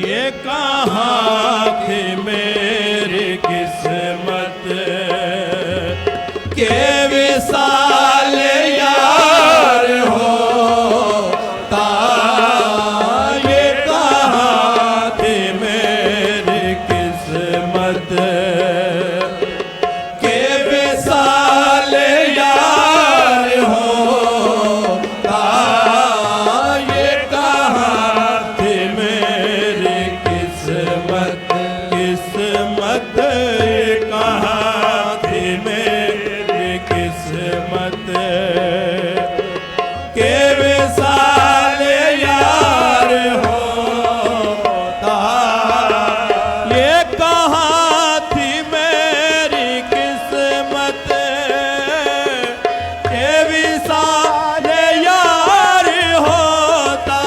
ये कहाँ थी मेरी किस्मत के विशाल यार होता। ये कहाँ थी मेरी किस्मत के विशाल यार होता। ये कहाँ थी मेरी किस्मत, किस्मत कहाँ थी मेरी किस्मत के विशाल यार होता। ये कहाँ थी मेरी किस्मत के विशाल यार होता।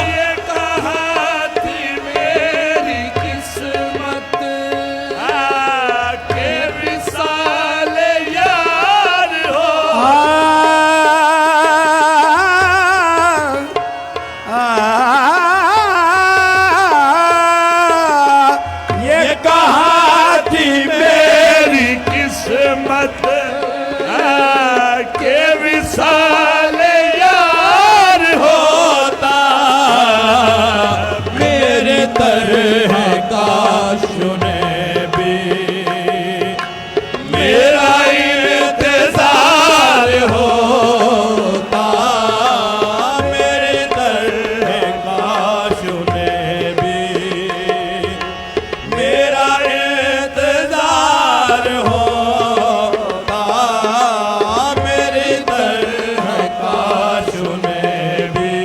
ये कहाँ थी मेरी किस्मत के विशाल यार हो। ये कहाँ थी मेरी किस्मत के विशाल यार होता। मेरे तरह काश ने भी मेरा इंतजार होता। मेरे तरह काश ने भी मेरा इंतजार होता। मेरे तरह काश ने भी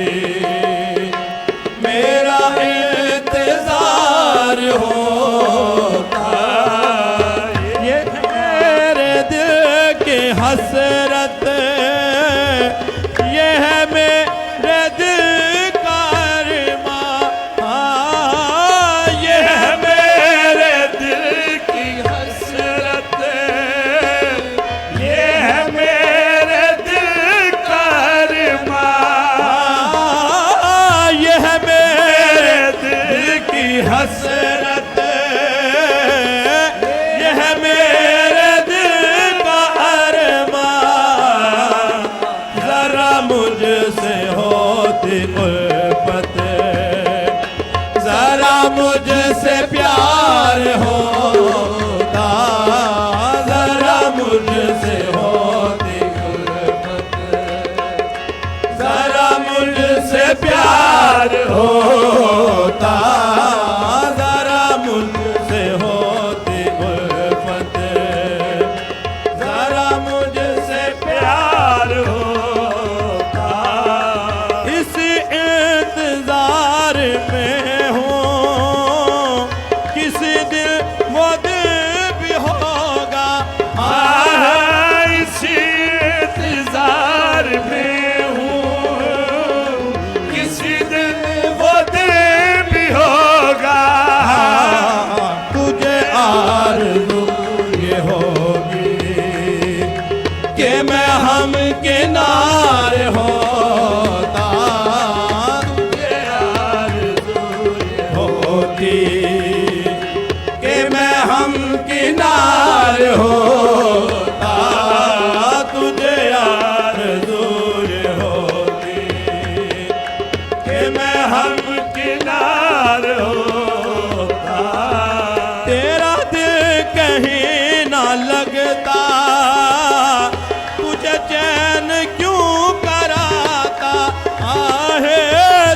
मेरा इंतजार होता। ये मेरे दिल की हसरत, ये है मेरे दिल का अरमां। ये है मेरे दिल की हसरत, ये है मेरे दिल का अरमां। ये है मेरे दिल की हसरत, ये है मेरे दिल का अरमां। जरा मुझसे होती उल्फत, जरा मुझसे प्यार होता। जरा मुझसे होती उल्फत, जरा मुझसे प्यार होता। जरा मुझसे होती उल्फत, जरा मुझसे प्यार होता। इस इंतजार में हूँ, किसी दिन वो दिल भी होगा। इसी इंतजार में हूँ, किसी दिन वो दिन भी होगा। तुझे आरज़ू ये होगी कि मैं हम किनार होता। तुझे आरज़ू ये होगी कि मैं हम किनार होता। तुझे आरज़ू ये होगी कि मैं हम किनार होता। तेरा दिल कहीं ना लगता, तुझे चैन क्यों कराता। आहे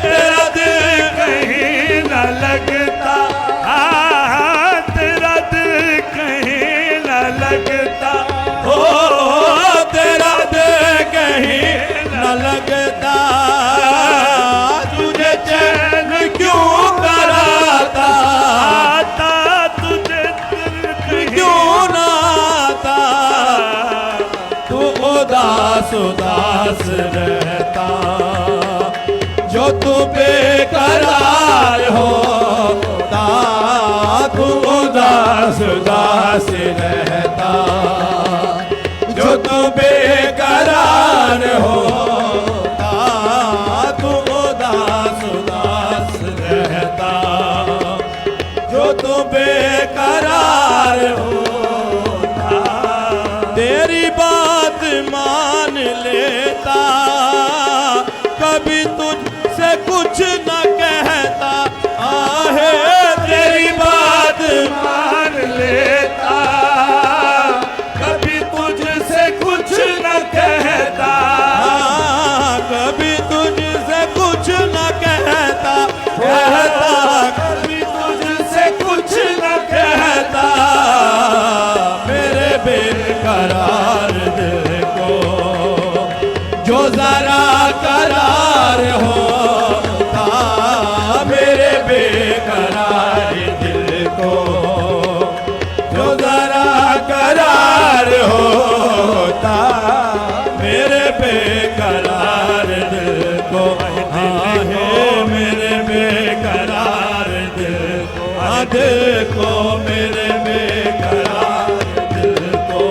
तेरा दिल कहीं न लगता, तेरा दिल कहीं न लगता। हो तेरा दिल कहीं न लगता, तुझे चैन क्यों कराता। आता तुझे दिल क्यों ना आता, तू उदास उदास रहता। जो तू बेकरार होता, तू उदास उदास रहता। जो तू बेकरार होता, तू उदास उदास बेकरार होता, तेरी बात मान लेता, कभी तुझसे कुछ न कहता, आहे तेरी बात मान लेता, कभी तुझसे कुछ न कहता, कभी तुझसे कुछ न कहता, कहता कभी तुझसे कुछ न कहता, मेरे बेकरार दिल को जो जरा करार होता, मेरे बेकरार दिल को जो जरा करार होता, मेरे बेकरार दिल को, आहे मेरे बेकरार दिल को, दिल को मेरे बेकरार दिल को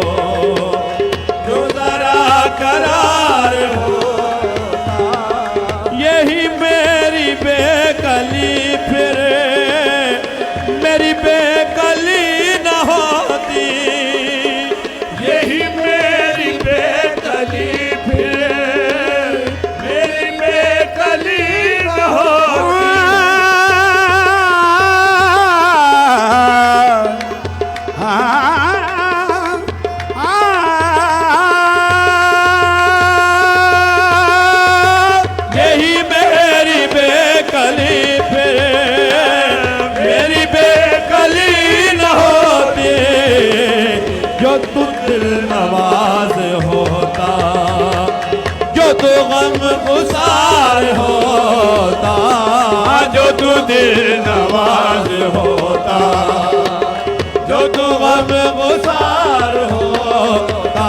जो जरा करार होता, यही मेरी बेकली फिर मेरी बेकली न होती, यही मेरी बेकली फिर मेरी बेकली न होती, यही मेरी बेकली फिर मेरी बेकली न होती, जो तू दिल नवाज होता, जो तू गम गुसार होता, जो तू दिल नवाज होता, जो तू गम गुसार होता,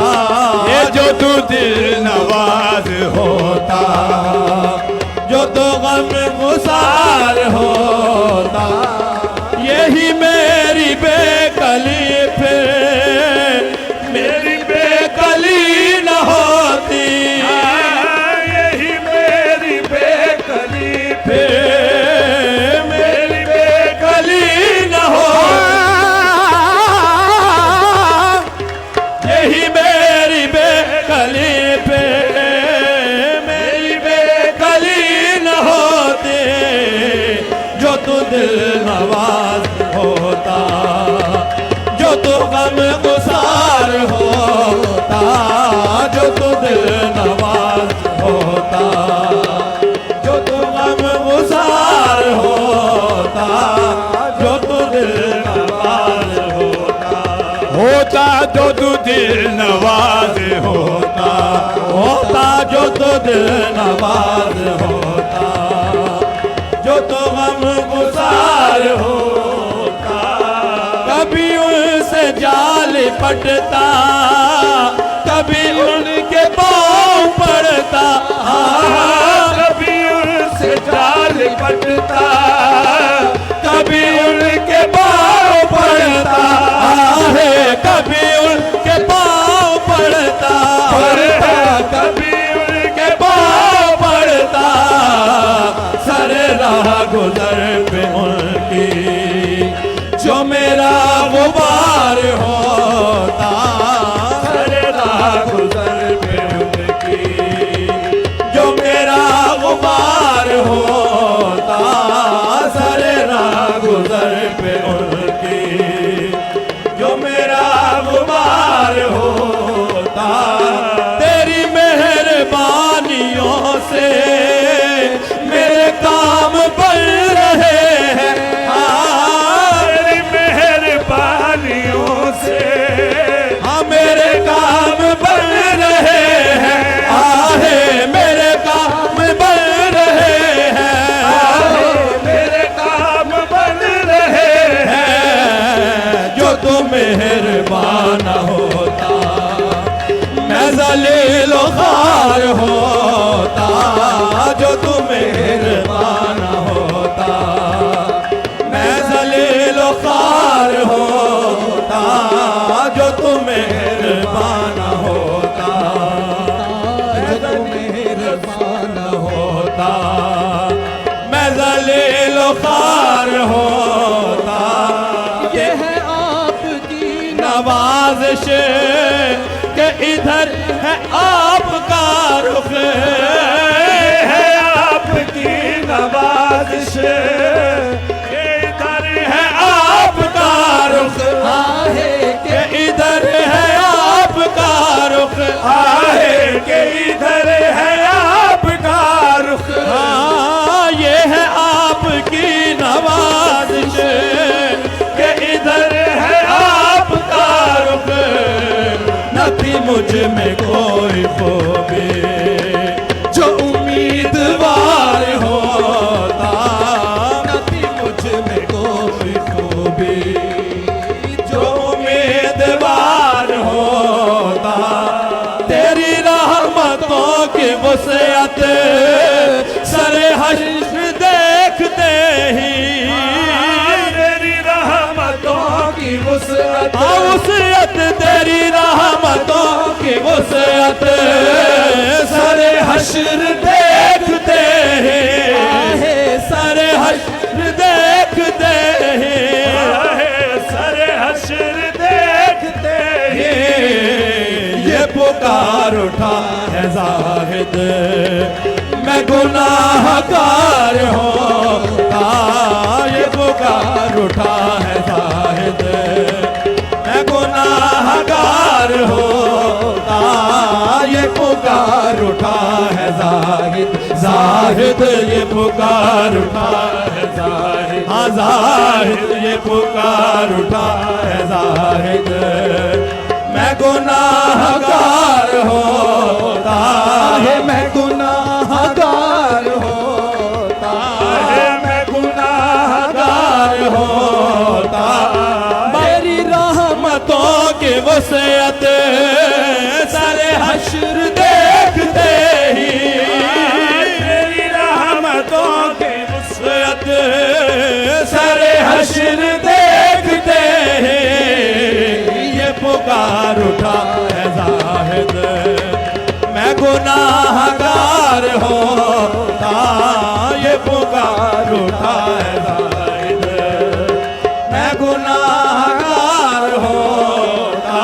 ये जो तू दिल नवाज होता, जो तू गम गुसार होता, यही मेरी बेकली फिर मेरी बेकली न होती, यही मेरी बेकली फिर मेरी बेकली न होती, यही मेरी बेकली फिर मेरी बेकली न होती, जो तू दिल नवाज होता, जो तू गम गुसार होता, जो तू दिल नवाज होता, जो तू गम गुसार होता, जो तू दिल नवाज होता, होता जो तू दिल नवाज होता, होता जो तू दिल नवाज होता, जो तो गम गुसार होता, कभी उनसे जाल पटता, कभी उनके पाँव पड़ता, कभी उनसे जाल पटता, कभी उनके पाँव पड़ता, आहे कभी उनके पाँव पड़ता, कभी उनके पाँव पड़ता, सर राह गुजर पे उनकी जो मेरा गुबार होता, सर राह गुजर पे उनकी जो मेरा गुबार होता, सर राह गुजर पे उनकी जो मेरा गुबार होता, तेरी मेहरबानियों से मेरे काम बन रहे हैं, तेरी मेहरबानियों से हाँ मेरे काम बन रहे हैं, आहे मेरे काम बन रहे हैं, मेरे काम बन रहे हैं, जो तू मेहरबान होता, मैं ज़लील ख़ार होता, जो तू मेहरबान होता, मैं ज़लील ख़ार होता, जो तू मेहरबान होता, जो तू मेहरबान होता, मैं ज़लील ख़ार होता, नवाजिश के इधर है आपका रुख, है आपकी नवाजिश इधर है आपका रुख, आहे के इधर है आपका रुख, आहे के इधर है आपका रुख। हाँ ये है आपकी नवाजिश के इधर है आपका रुख, न थी मुझ में कोई खूबी जो उम्मीदवार होता, न थी मुझ में कोई खूबी जो उम्मीदवार होता। तेरी रहमतों की वसअत सरे हश्र देखते ही, तेरी रहमतों की वसअत, वसअत तेरी रहमतों की वसअत सरे हश्र देखते हैं, सरे हश्र देखते हैं, सरे हश्र देखते हैं। ये पुकार उठा है जाहिद मैं गुनाहगार होता, ये पुकार उठा है जाहिद मैं गुनाहगार होता, ये पुकार उठा है जाहिद, जाहिद ये पुकार उठा है जाहिद, हाँ जाहिद ये पुकार उठा है जाहिद मैं गुनाहगार होता है, मैं गुनाहगार होता है, मैं गुनाहगार होता। मेरी रहमतों की वसअत सारे हश्र देखते ही, तेरी रहमतों की वसअत सारे हश्र देखते हैं। ये पुकार उठा है जाहिद मैं गुनाहगार होता, ये पुकार उठा है जाहिद मैं गुनाहगार होता।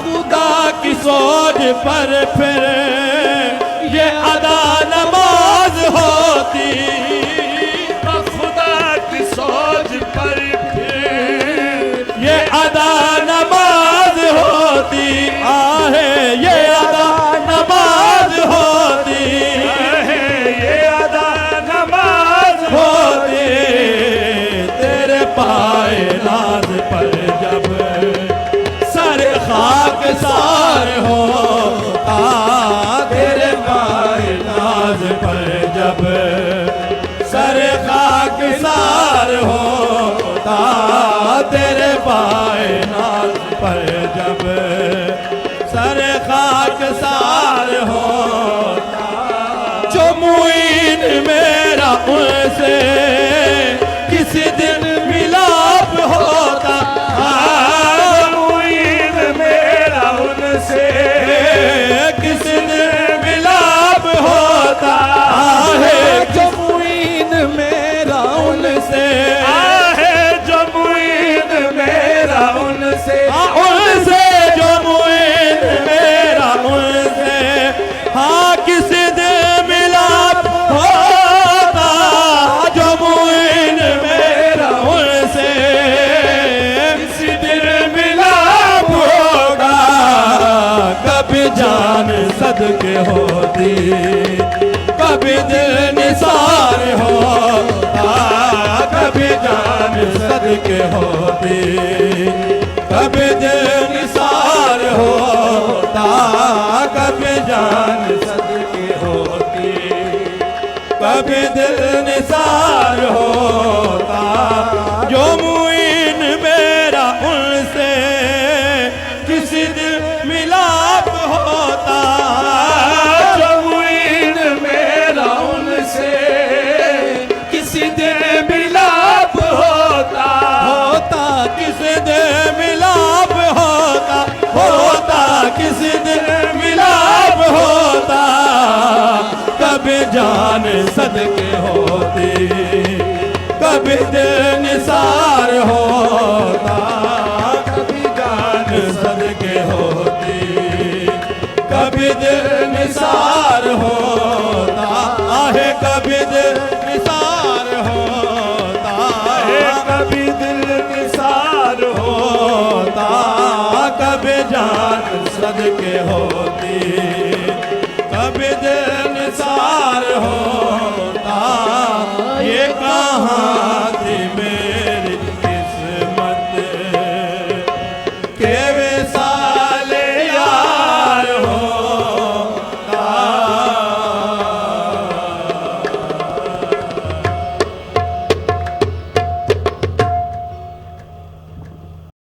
खुदा की सोच पर फिर ये अदा नमाज होती, खुदा की सोच पर फिर ये अदा नमाज होती, आहे ये अदा नमाज होती, ये अदा नमाज होती। तेरे पाए नाज पर जब सर खाक सार होता, तेरे पाए नाज पर जब सर खाक सार होता, तेरे पाए नाज पर जब सर खाक सार होता। जो मुईन मेरा उनसे किसी दिन मिलाप होता, मुईन मेरा उनसे किसी दिन मिलाप होता है। जो मुईन मेरा उनसे आहे जो मुईन मेरा उनसे, उनसे जो मुईन मेरा उनसे, हाँ किसी दिन मिलाप होता। जो मुईन मेरा उनसे किसी दिन मिलाप होगा। कभी जान सदके होती, कभी दिल निसार होता, कभी जान सदके होती, कभी दिल निसार होता, कभी जान सदके होती, कभी दिल निसार होता। जो मुईन मेरा उनसे किसी दिन मिलाप होता, जो मुईन मेरा उनसे किसी दिन मिलाप होता, किसी दिन मिलाप होता, किसी दिन मिलाप होता। कभी जान सदके होती, कभी दिल निसार होता, कभी जान सदके कभी दिल निसार होता है, कभी दिल निसार होता है, कभी दिल निसार होता, कभी जान सदके होती, कभी दिल निसार हो